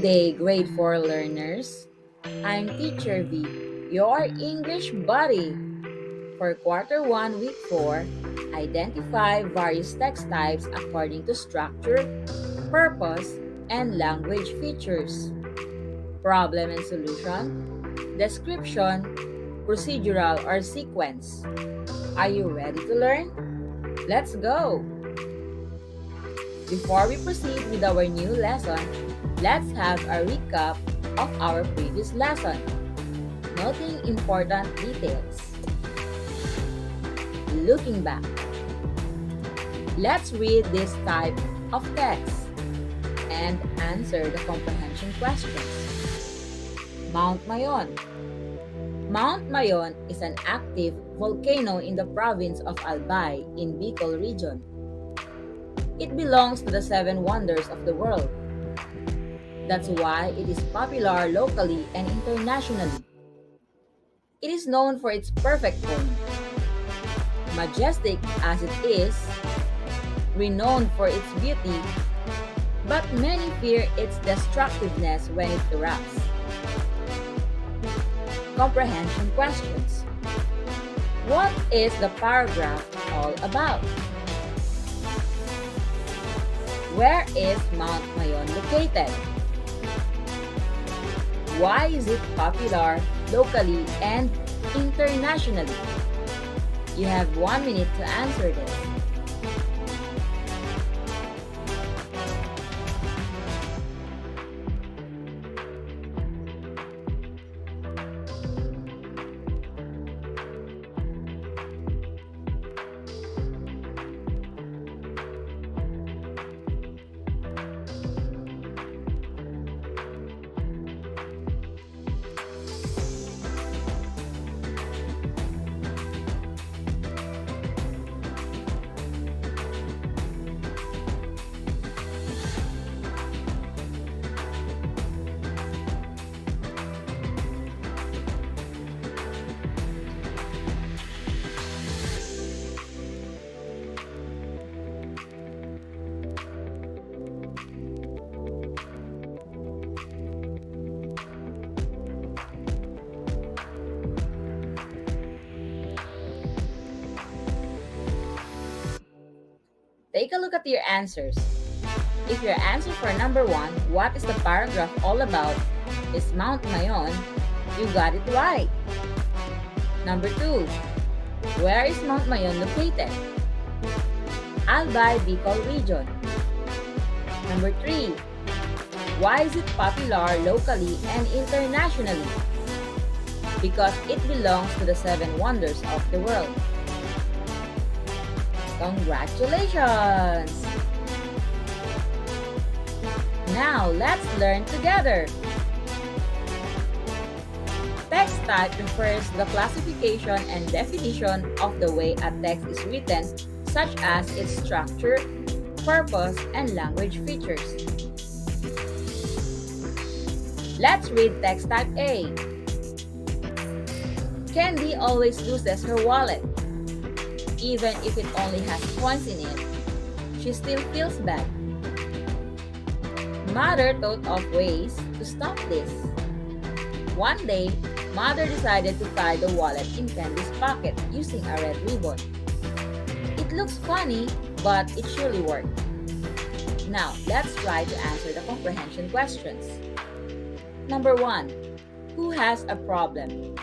Good day, grade 4 learners. I'm Teacher V, your English buddy. For quarter 1, week 4, identify various text types according to structure, purpose, and language features. Problem and solution, description, procedural or sequence. Are you ready to learn? Let's go! Before we proceed with our new lesson, let's have a recap of our previous lesson. Noting important details. Looking back. Let's read this type of text and answer the comprehension questions. Mount Mayon. Mount Mayon is an active volcano in the province of Albay in Bicol region. It belongs to the 7 wonders of the world. That's why it is popular locally and internationally. It is known for its perfect form. Majestic as it is, renowned for its beauty, but many fear its destructiveness when it erupts. Comprehension questions. What is the paragraph all about? Where is Mount Mayon located? Why is it popular locally and internationally? You have 1 minute to answer this. Take a look at your answers. If your answer for number 1, what is the paragraph all about, is Mount Mayon, you got it right. Number 2, where is Mount Mayon located? Albay, Bicol region. Number 3, why is it popular locally and internationally? Because it belongs to the 7 wonders of the world. Congratulations! Now, let's learn together. Text type refers to the classification and definition of the way a text is written, such as its structure, purpose, and language features. Let's read text type A. Candy always loses her wallet. Even if it only has coins in it, she still feels bad. Mother thought of ways to stop this. One day, Mother decided to tie the wallet in Candy's pocket using a red ribbon. It looks funny, but it surely worked. Now, let's try to answer the comprehension questions. Number 1, who has a problem?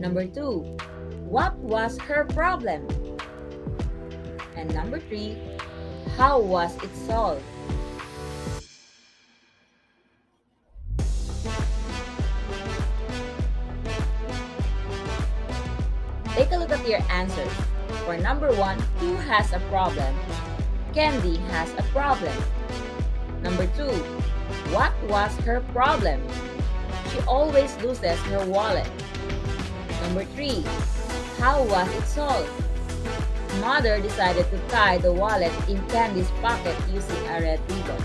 Number 2, what was her problem? And number 3, how was it solved? Take a look at your answers. For number 1, who has a problem? Candy has a problem. Number 2, what was her problem? She always loses her wallet. Number 3, how was it solved? Mother decided to tie the wallet in Candy's pocket using a red ribbon.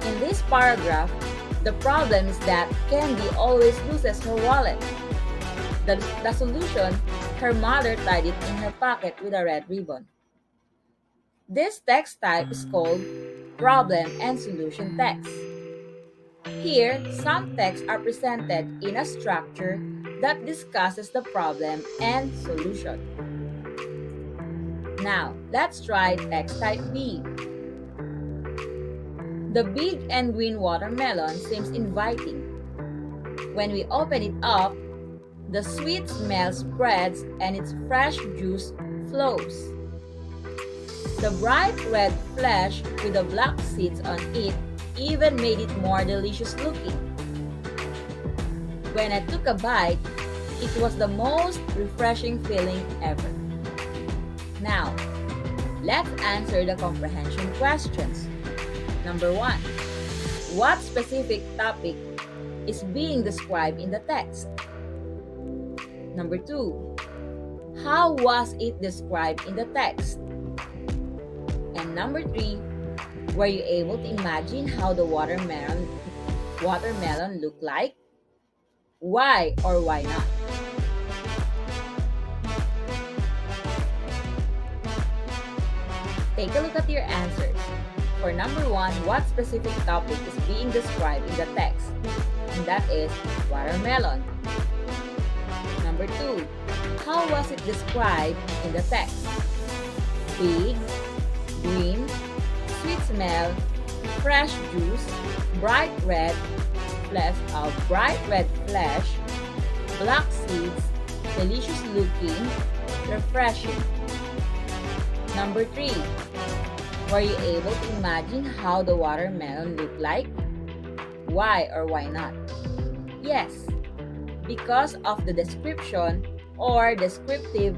In this paragraph, the problem is that Candy always loses her wallet. The solution, her mother tied it in her pocket with a red ribbon. This text type is called problem and solution text. Here, some texts are presented in a structure that discusses the problem and solution. Now, let's try text type B. The big and green watermelon seems inviting. When we open it up, the sweet smell spreads and its fresh juice flows. The bright red flesh with the black seeds on it even made it more delicious looking. When I took a bite, it was the most refreshing feeling ever. Now, let's answer the comprehension questions. Number 1. What specific topic is being described in the text? Number 2. How was it described in the text? And number 3, were you able to imagine how the watermelon looked like? Why or why not? Take a look at your answers. For number 1, what specific topic is being described in the text? And that is watermelon. Number 2, how was it described in the text? Big, green, sweet smell, fresh juice, bright red flesh, black seeds, delicious looking, refreshing. Number 3, were you able to imagine how the watermelon looked like? Why or why not? Yes, because of the description or descriptive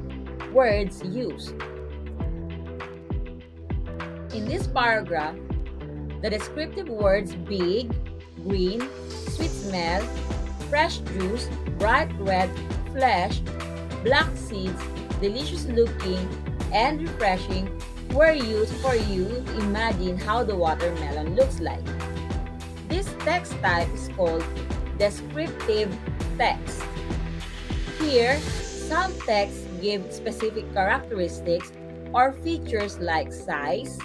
words used. In this paragraph, the descriptive words big, green, sweet smell, fresh juice, bright red flesh, black seeds, delicious looking, and refreshing were used for you to imagine how the watermelon looks like. This text type is called descriptive text. Here, some texts give specific characteristics or features like size,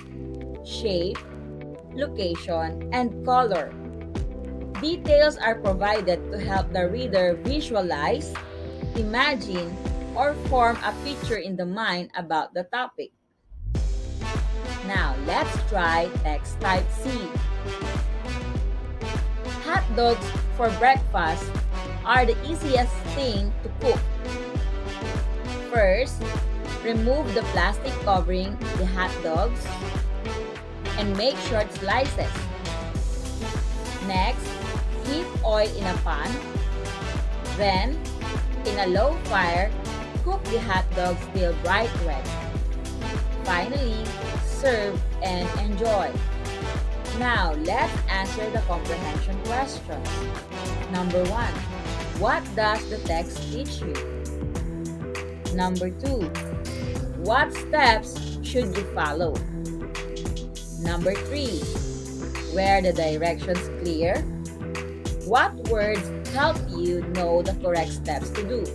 shape, location, and color. Details are provided to help the reader visualize, imagine, or form a picture in the mind about the topic. Now, let's try text type C. Hot dogs for breakfast are the easiest thing to cook. First, remove the plastic covering the hot dogs and make short slices. Next, heat oil in a pan. Then, in a low fire, cook the hot dogs till bright red. Finally, serve and enjoy. Now, let's answer the comprehension questions. Number 1. What does the text teach you? Number 2. What steps should you follow? Number 3. Were the directions clear? What words help you know the correct steps to do?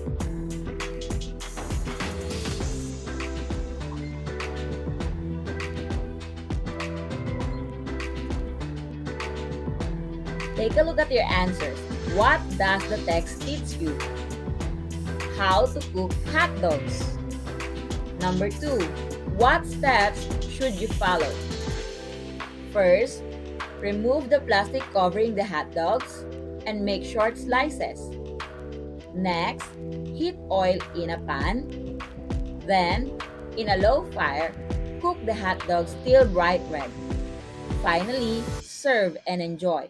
Take a look at your answers. What does the text teach you? How to cook hot dogs. Number 2. What steps should you follow? First, remove the plastic covering the hot dogs and make short slices. Next, heat oil in a pan. Then, in a low fire, cook the hot dogs till bright red. Finally, serve and enjoy.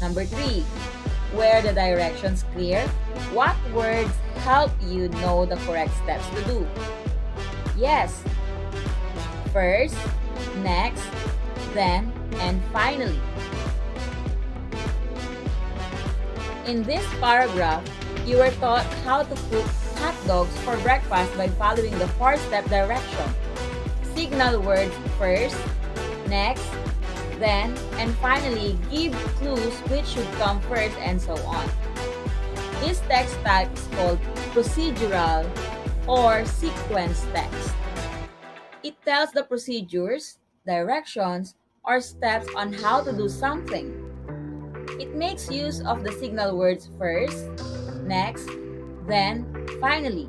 Number 3. Were the directions clear? What words help you know the correct steps to do? Yes. First, next, then, and finally. In this paragraph, you were taught how to cook hot dogs for breakfast by following the 4-step direction. Signal words first, next, then, and finally give clues which should come first and so on. This text type is called procedural or sequence text. It tells the procedures, directions, or steps on how to do something. It makes use of the signal words first, next, then, finally.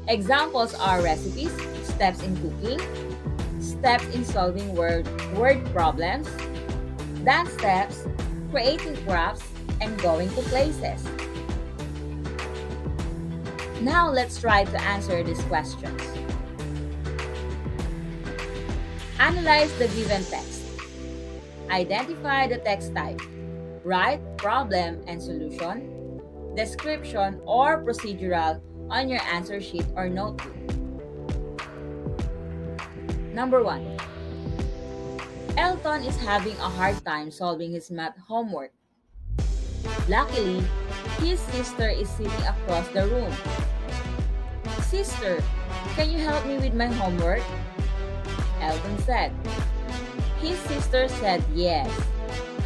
Examples are recipes, steps in cooking, steps in solving word problems, dance steps, creating crafts, and going to places. Now let's try to answer these questions. Analyze the given text. Identify the text type. Write problem and solution, description, or procedural on your answer sheet or notebook. Number 1. Elton is having a hard time solving his math homework. Luckily, his sister is sitting across the room. Sister, can you help me with my homework? Elton said. His sister said yes,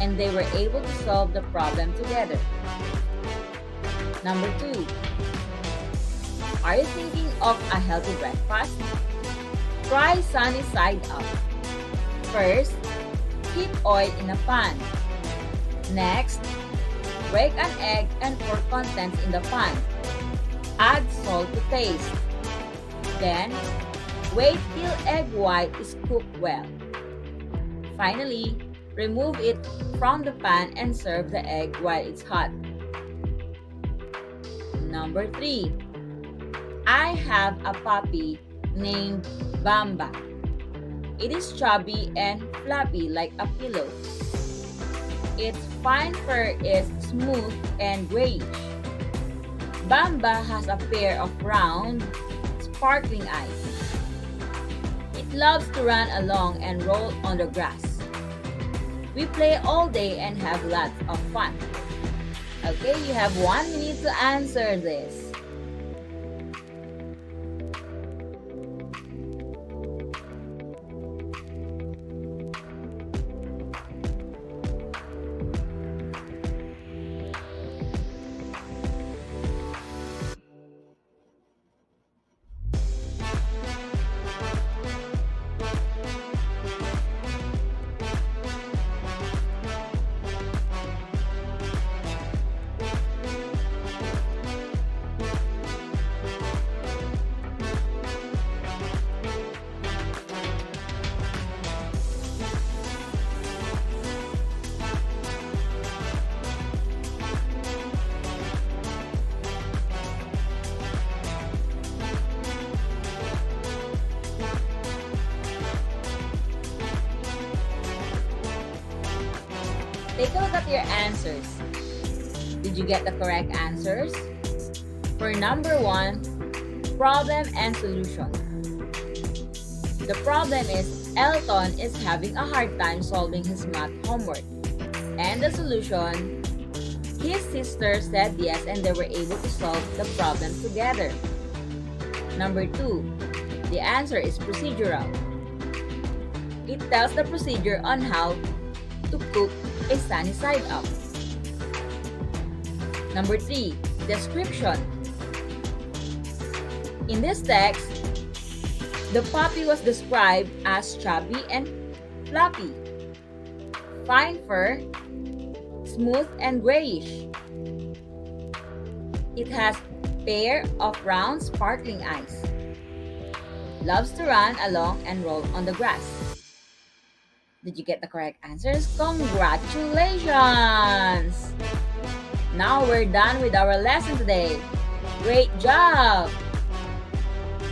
and they were able to solve the problem together. Number 2. Are you thinking of a healthy breakfast? Try sunny side up. First, heat oil in a pan. Next, break an egg and pour contents in the pan. Add salt to taste. Then, wait till egg white is cooked well. Finally, remove it from the pan and serve the egg while it's hot. Number 3. I have a puppy named Bamba. It is chubby and fluffy like a pillow. Its fine fur is smooth and grayish. Bamba has a pair of round, sparkling eyes. It loves to run along and roll on the grass. We play all day and have lots of fun. Okay, you have 1 minute to answer this. Take a look at your answers. Did you get the correct answers? For number 1, problem and solution. The problem is Elton is having a hard time solving his math homework. And the solution, his sister said yes and they were able to solve the problem together. Number 2, the answer is procedural. It tells the procedure on how to cook a sunny side up. Number 3, description. In this text, the puppy was described as chubby and fluffy, fine fur, smooth and grayish. It has pair of round sparkling eyes. Loves to run along and roll on the grass. Did you get the correct answers? Congratulations! Now we're done with our lesson today. Great job!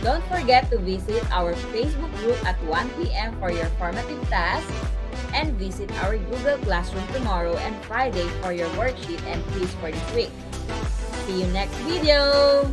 Don't forget to visit our Facebook group at 1 p.m. for your formative tasks and visit our Google Classroom tomorrow and Friday for your worksheet and quiz for this week. See you next video!